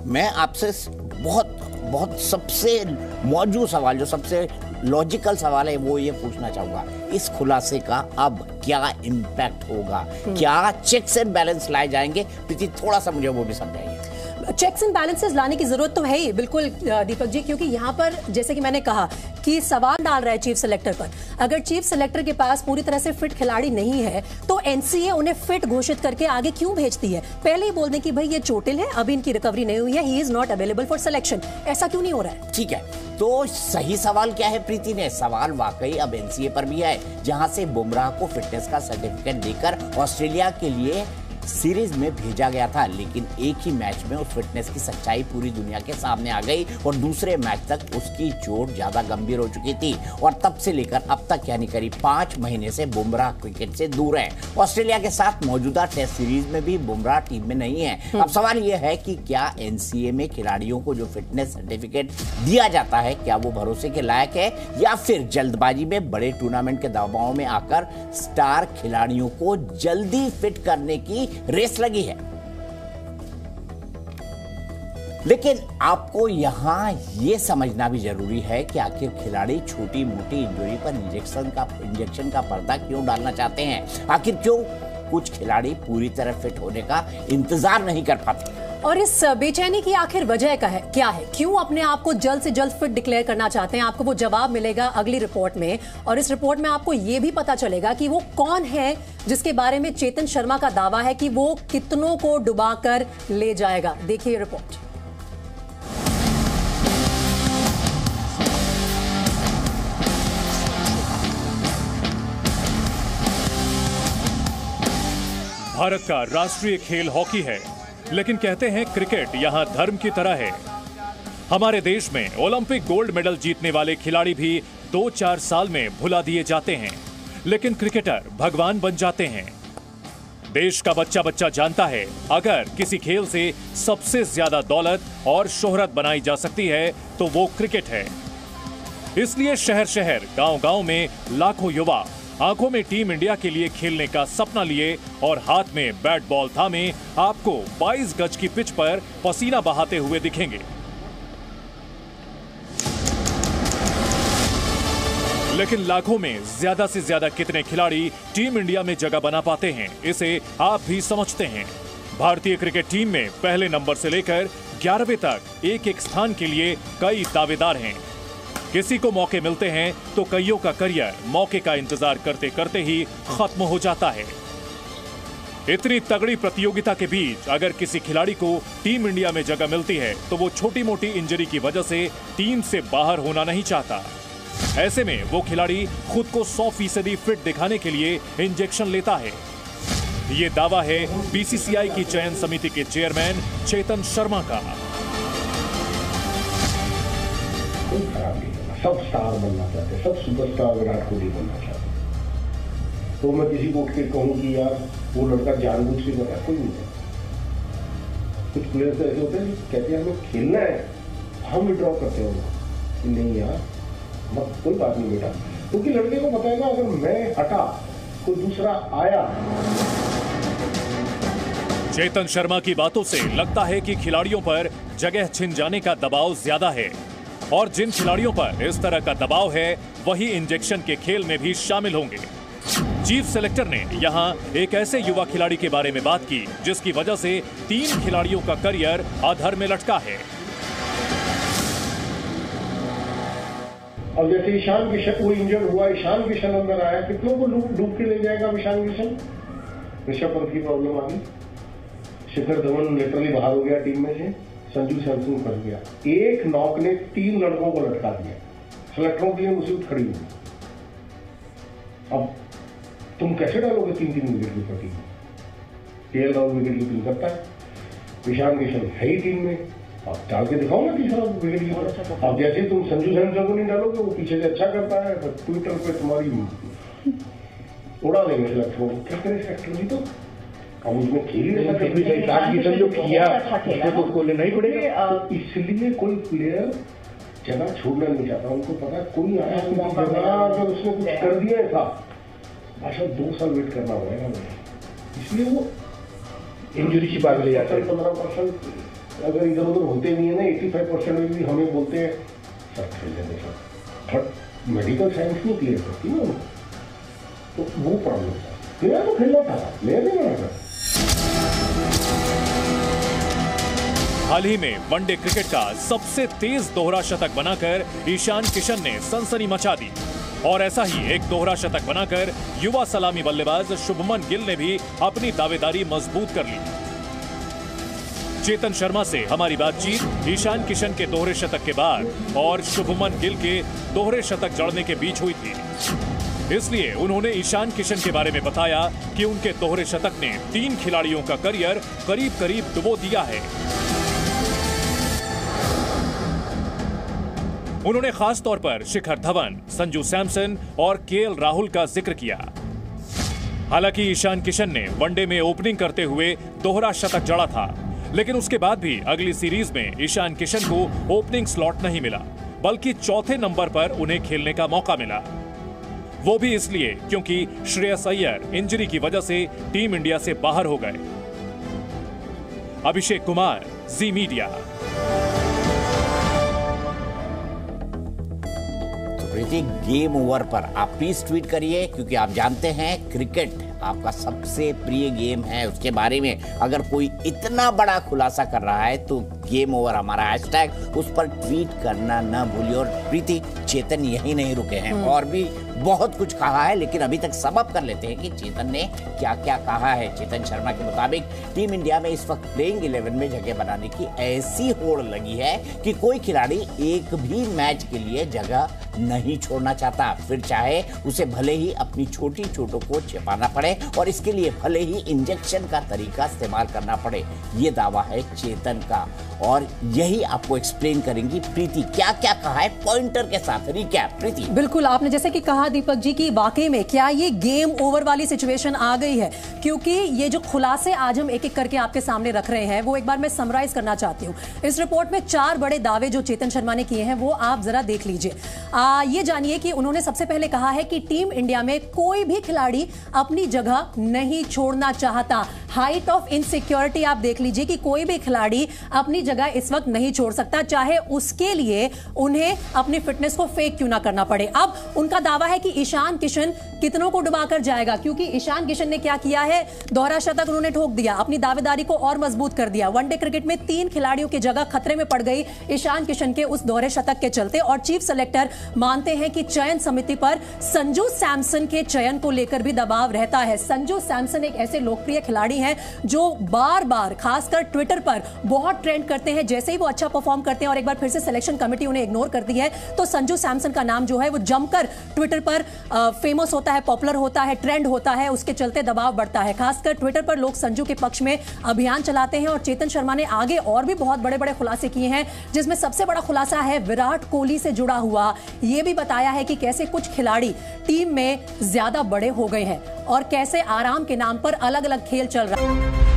मैं आपसे बहुत सबसे मौजूद सवाल, जो सबसे लॉजिकल सवाल है, वो ये पूछना चाहूंगा, इस खुलासे का अब क्या इम्पैक्ट होगा? क्या चेक्स एंड बैलेंस लाए जाएंगे? प्रीति, थोड़ा सा मुझे वो भी समझाइए। चेक्स एंड बैलेंसेस लाने की जरूरत तो है ही बिल्कुल दीपक जी, क्योंकि यहाँ पर जैसे कि मैंने कहा कि सवाल डाल रहा है चीफ सेलेक्टर पर। अगर चीफ सेलेक्टर के पास पूरी तरह से फिट खिलाड़ी नहीं है तो एनसीए उन्हें फिट घोषित करके आगे क्यों भेजती है? पहले ही बोल दें कि भाई ये चोटिल है, अभी इनकी रिकवरी नहीं हुई है, he is not available for selection. ऐसा क्यों नहीं हो रहा है? ठीक है, तो सही सवाल क्या है प्रीति ने? सवाल वाकई अब एनसीए पर भी है, जहां से बुमराह को फिटनेस का सर्टिफिकेट देकर ऑस्ट्रेलिया के लिए सीरीज में भेजा गया था, लेकिन एक ही मैच में उस फिटनेस की सच्चाई पूरी दुनिया के सामने आ गई और दूसरे मैच तक उसकी चोट ज्यादा गंभीर हो चुकी थी और तब से लेकर अब तक यानी करीब 5 महीने से बुमराह क्रिकेट से दूर है। ऑस्ट्रेलिया के साथ मौजूदा टेस्ट सीरीज में भी बुमराह टीम में नहीं है। अब सवाल यह है कि क्या एनसीए में खिलाड़ियों को जो फिटनेस सर्टिफिकेट दिया जाता है, क्या वो भरोसे के लायक है, या फिर जल्दबाजी में बड़े टूर्नामेंट के दबाव में आकर स्टार खिलाड़ियों को जल्दी फिट करने की रेस लगी है? लेकिन आपको यहां यह समझना भी जरूरी है कि आखिर खिलाड़ी छोटी मोटी इंजरी पर इंजेक्शन का पर्दा क्यों डालना चाहते हैं? आखिर क्यों कुछ खिलाड़ी पूरी तरह फिट होने का इंतजार नहीं कर पाते? और इस बेचैनी की आखिर वजह क्या है? क्यों अपने आप को जल्द से जल्द फिट डिक्लेयर करना चाहते हैं? आपको वो जवाब मिलेगा अगली रिपोर्ट में, और इस रिपोर्ट में आपको ये भी पता चलेगा कि वो कौन है जिसके बारे में चेतन शर्मा का दावा है कि वो कितनों को डुबाकर ले जाएगा। देखिए रिपोर्ट। भारत का राष्ट्रीय खेल हॉकी है, लेकिन कहते हैं क्रिकेट यहां धर्म की तरह है। हमारे देश में ओलंपिक गोल्ड मेडल जीतने वाले खिलाड़ी भी 2-4 साल में भुला दिए जाते हैं, लेकिन क्रिकेटर भगवान बन जाते हैं। देश का बच्चा बच्चा जानता है, अगर किसी खेल से सबसे ज्यादा दौलत और शोहरत बनाई जा सकती है तो वो क्रिकेट है। इसलिए शहर शहर, गांव गांव में लाखों युवा आंखों में टीम इंडिया के लिए खेलने का सपना लिए और हाथ में बैट बॉल थामे आपको 22 गज की पिच पर पसीना बहाते हुए दिखेंगे। लेकिन लाखों में ज्यादा से ज्यादा कितने खिलाड़ी टीम इंडिया में जगह बना पाते हैं, इसे आप भी समझते हैं। भारतीय क्रिकेट टीम में पहले नंबर से लेकर 11वें तक एक एक स्थान के लिए कई दावेदार हैं। किसी को मौके मिलते हैं तो कईयों का करियर मौके का इंतजार करते करते ही खत्म हो जाता है। इतनी तगड़ी प्रतियोगिता के बीच अगर किसी खिलाड़ी को टीम इंडिया में जगह मिलती है तो वो छोटी मोटी इंजरी की वजह से टीम से बाहर होना नहीं चाहता। ऐसे में वो खिलाड़ी खुद को 100% फिट दिखाने के लिए इंजेक्शन लेता है। ये दावा है बीसीसीआई की चयन समिति के चेयरमैन चेतन शर्मा का। सब स्टार बनना चाहते, सब सुपरस्टार विराट कोहली बनना चाहते, तो मैं किसी को उठ के कहूँ कि यार वो लड़का जानबूझ के बना, कोई नहीं है। कुछ प्लेयर्स ऐसे होते हैं कहते हैं हमें खेलना है, हम विड्रॉ करते हैं कि नहीं यार मत, कोई बात नहीं बेटा, क्योंकि लड़के को पता है ना अगर मैं हटा कोई दूसरा आया। चेतन शर्मा की बातों से लगता है कि खिलाड़ियों पर जगह छिन जाने का दबाव ज्यादा है, और जिन खिलाड़ियों पर इस तरह का दबाव है वही इंजेक्शन के खेल में भी शामिल होंगे। चीफ सेलेक्टर ने यहां एक ऐसे युवा खिलाड़ी के बारे में बात की जिसकी वजह से 3 खिलाड़ियों का करियर अधर में लटका है। अब जैसे ईशान किशन वो इंजर्ड हुआ, ईशान किशन अंदर आया, कितनों को डूब के ले जाएगा ईशान किशन? ऋषभ पंत की प्रॉब्लम आ गई, शिखर धवन लिटरली बाहर हो गया टीम में से, संजू सैमसन फंस गया। एक नॉक ने 3 लड़कों को लटका दिया, सेलेक्टरों के लिए मुसीबत खड़ी हुई। अब तुम कैसे डालोगे 3-3 विकेट की टीम में? केएल राहुल विकेट कीपिंग करता है, ईशान किशन है ही टीम में, अब डाल के दिखाओ ना तीसरा विकेट कीपर। अब जैसे तुम संजू सैमसन को नहीं डालोगे, वो पीछे से अच्छा करता है, तो ट्विटर पे तुम्हारी उड़ा देंगे सेलेक्टरों को। क्या करें सेलेक्टर भी? तो अब उसमें खेल ही नहीं जो किया उसको तो लेना ही पड़ेगा। इसलिए कोई प्लेयर जगह छोड़ना नहीं चाहता, उनको पता कोई आया अगर उसने कुछ कर दिया था अच्छा 2 साल वेट करना पड़ेगा, इसलिए वो इंजरी की बात ले जाते हैं। 15% अगर इधर उधर होते नहीं है ना 85% में भी हमें बोलते हैं सर खेल लेने सर, बट मेडिकल साइंस नहीं क्लियर करती ना, तो वो प्रॉब्लम था। मेरा तो खेलना था, मैं नहीं मना कर। हाल ही में वनडे क्रिकेट का सबसे तेज दोहरा शतक बनाकर ईशान किशन ने सनसनी मचा दी और ऐसा ही एक दोहरा शतक बनाकर युवा सलामी बल्लेबाज शुभमन गिल ने भी अपनी दावेदारी मजबूत कर ली। चेतन शर्मा से हमारी बातचीत ईशान किशन के दोहरे शतक के बाद और शुभमन गिल के दोहरे शतक जड़ने के बीच हुई थी, इसलिए उन्होंने ईशान किशन के बारे में बताया कि उनके दोहरे शतक ने 3 खिलाड़ियों का करियर करीब करीब डुबो दिया है। उन्होंने खास तौर पर शिखर धवन, संजू सैमसन और केएल राहुल का जिक्र किया। हालांकि ईशान किशन ने वनडे में ओपनिंग करते हुए दोहरा शतक जड़ा था, लेकिन उसके बाद भी अगली सीरीज में ईशान किशन को ओपनिंग स्लॉट नहीं मिला, बल्कि चौथे नंबर पर उन्हें खेलने का मौका मिला। वो भी इसलिए क्योंकि श्रेयस अय्यर इंजरी की वजह से टीम इंडिया से बाहर हो गए। अभिषेक कुमार, जी मीडिया। प्रीति, गेम ओवर पर आप प्लीज ट्वीट करिए, क्योंकि आप जानते हैं क्रिकेट आपका सबसे प्रिय गेम है। उसके बारे में अगर कोई इतना बड़ा खुलासा कर रहा है तो गेम ओवर हमारा हैशटैग, उस पर ट्वीट करना ना भूलिए। और प्रीति, चेतन यही नहीं रुके हैं, और भी बहुत कुछ कहा है, लेकिन अभी तक सम अप कर लेते हैं कि चेतन ने क्या क्या कहा है। चेतन शर्मा के मुताबिक टीम इंडिया में इस वक्त प्लेइंग 11 में जगह बनाने की ऐसी होड़ लगी है कि कोई खिलाड़ी एक भी मैच के लिए जगह नहीं छोड़ना चाहता, फिर चाहे उसे भले ही अपनी छोटी चोटों को छिपाना पड़े और इसके लिए भले ही इंजेक्शन का तरीका इस्तेमाल करना पड़े। ये दावा है चेतन का, और यही आपको एक्सप्लेन करेंगी प्रीति क्या क्या कहा है पॉइंटर के साथ। रिकैप प्रीति। बिल्कुल, आपने जैसे कि कहा दीपक जी की वाकई में क्या ये गेम ओवर वाली सिचुएशन आ गई है, क्योंकि ये जो खुलासे आज हम एक एक करके आपके सामने रख रहे हैं वो एक बार मैं समराइज करना चाहती हूँ। इस रिपोर्ट में 4 बड़े दावे जो चेतन शर्मा ने किए हैं वो आप जरा देख लीजिए। ये जानिए कि उन्होंने सबसे पहले कहा है कि टीम इंडिया में कोई भी खिलाड़ी अपनी जगह नहीं छोड़ना चाहता। हाइट ऑफ इनसिक्योरिटी आप देख लीजिए कि कोई भी खिलाड़ी अपनी जगह इस वक्त नहीं छोड़ सकता, चाहे उसके लिए उन्हें अपनी फिटनेस को फेक क्यों ना करना पड़े। अब उनका दावा है कि ईशान किशन कितनों को डुबाकर जाएगा, क्योंकि ईशान किशन ने क्या किया है, दोहरा शतक उन्होंने ठोक दिया, अपनी दावेदारी को और मजबूत कर दिया। वनडे क्रिकेट में 3 खिलाड़ियों की जगह खतरे में पड़ गई ईशान किशन के उस दोहरे शतक के चलते, और चीफ सेलेक्टर मानते हैं कि चयन समिति पर संजू सैमसन के चयन को लेकर भी दबाव रहता है। संजू सैमसन एक ऐसे लोकप्रिय खिलाड़ी हैं जो बार बार खासकर ट्विटर पर बहुत ट्रेंड करते हैं। जैसे ही वो अच्छा परफॉर्म करते हैं और एक बार फिर से सिलेक्शन कमेटी उन्हें इग्नोर करती है तो संजू सैमसन का नाम जो है वो जमकर ट्विटर पर फेमस होता है, पॉपुलर होता है, ट्रेंड होता है, उसके चलते दबाव बढ़ता है। खासकर ट्विटर पर लोग संजू के पक्ष में अभियान चलाते हैं। और चेतन शर्मा ने आगे और भी बहुत बड़े बड़े खुलासे किए हैं, जिसमें सबसे बड़ा खुलासा है विराट कोहली से जुड़ा हुआ। यह भी बताया है कि कैसे कुछ खिलाड़ी टीम में ज्यादा बड़े हो गए हैं और कैसे आराम के नाम पर अलग अलग खेल चल रहा है।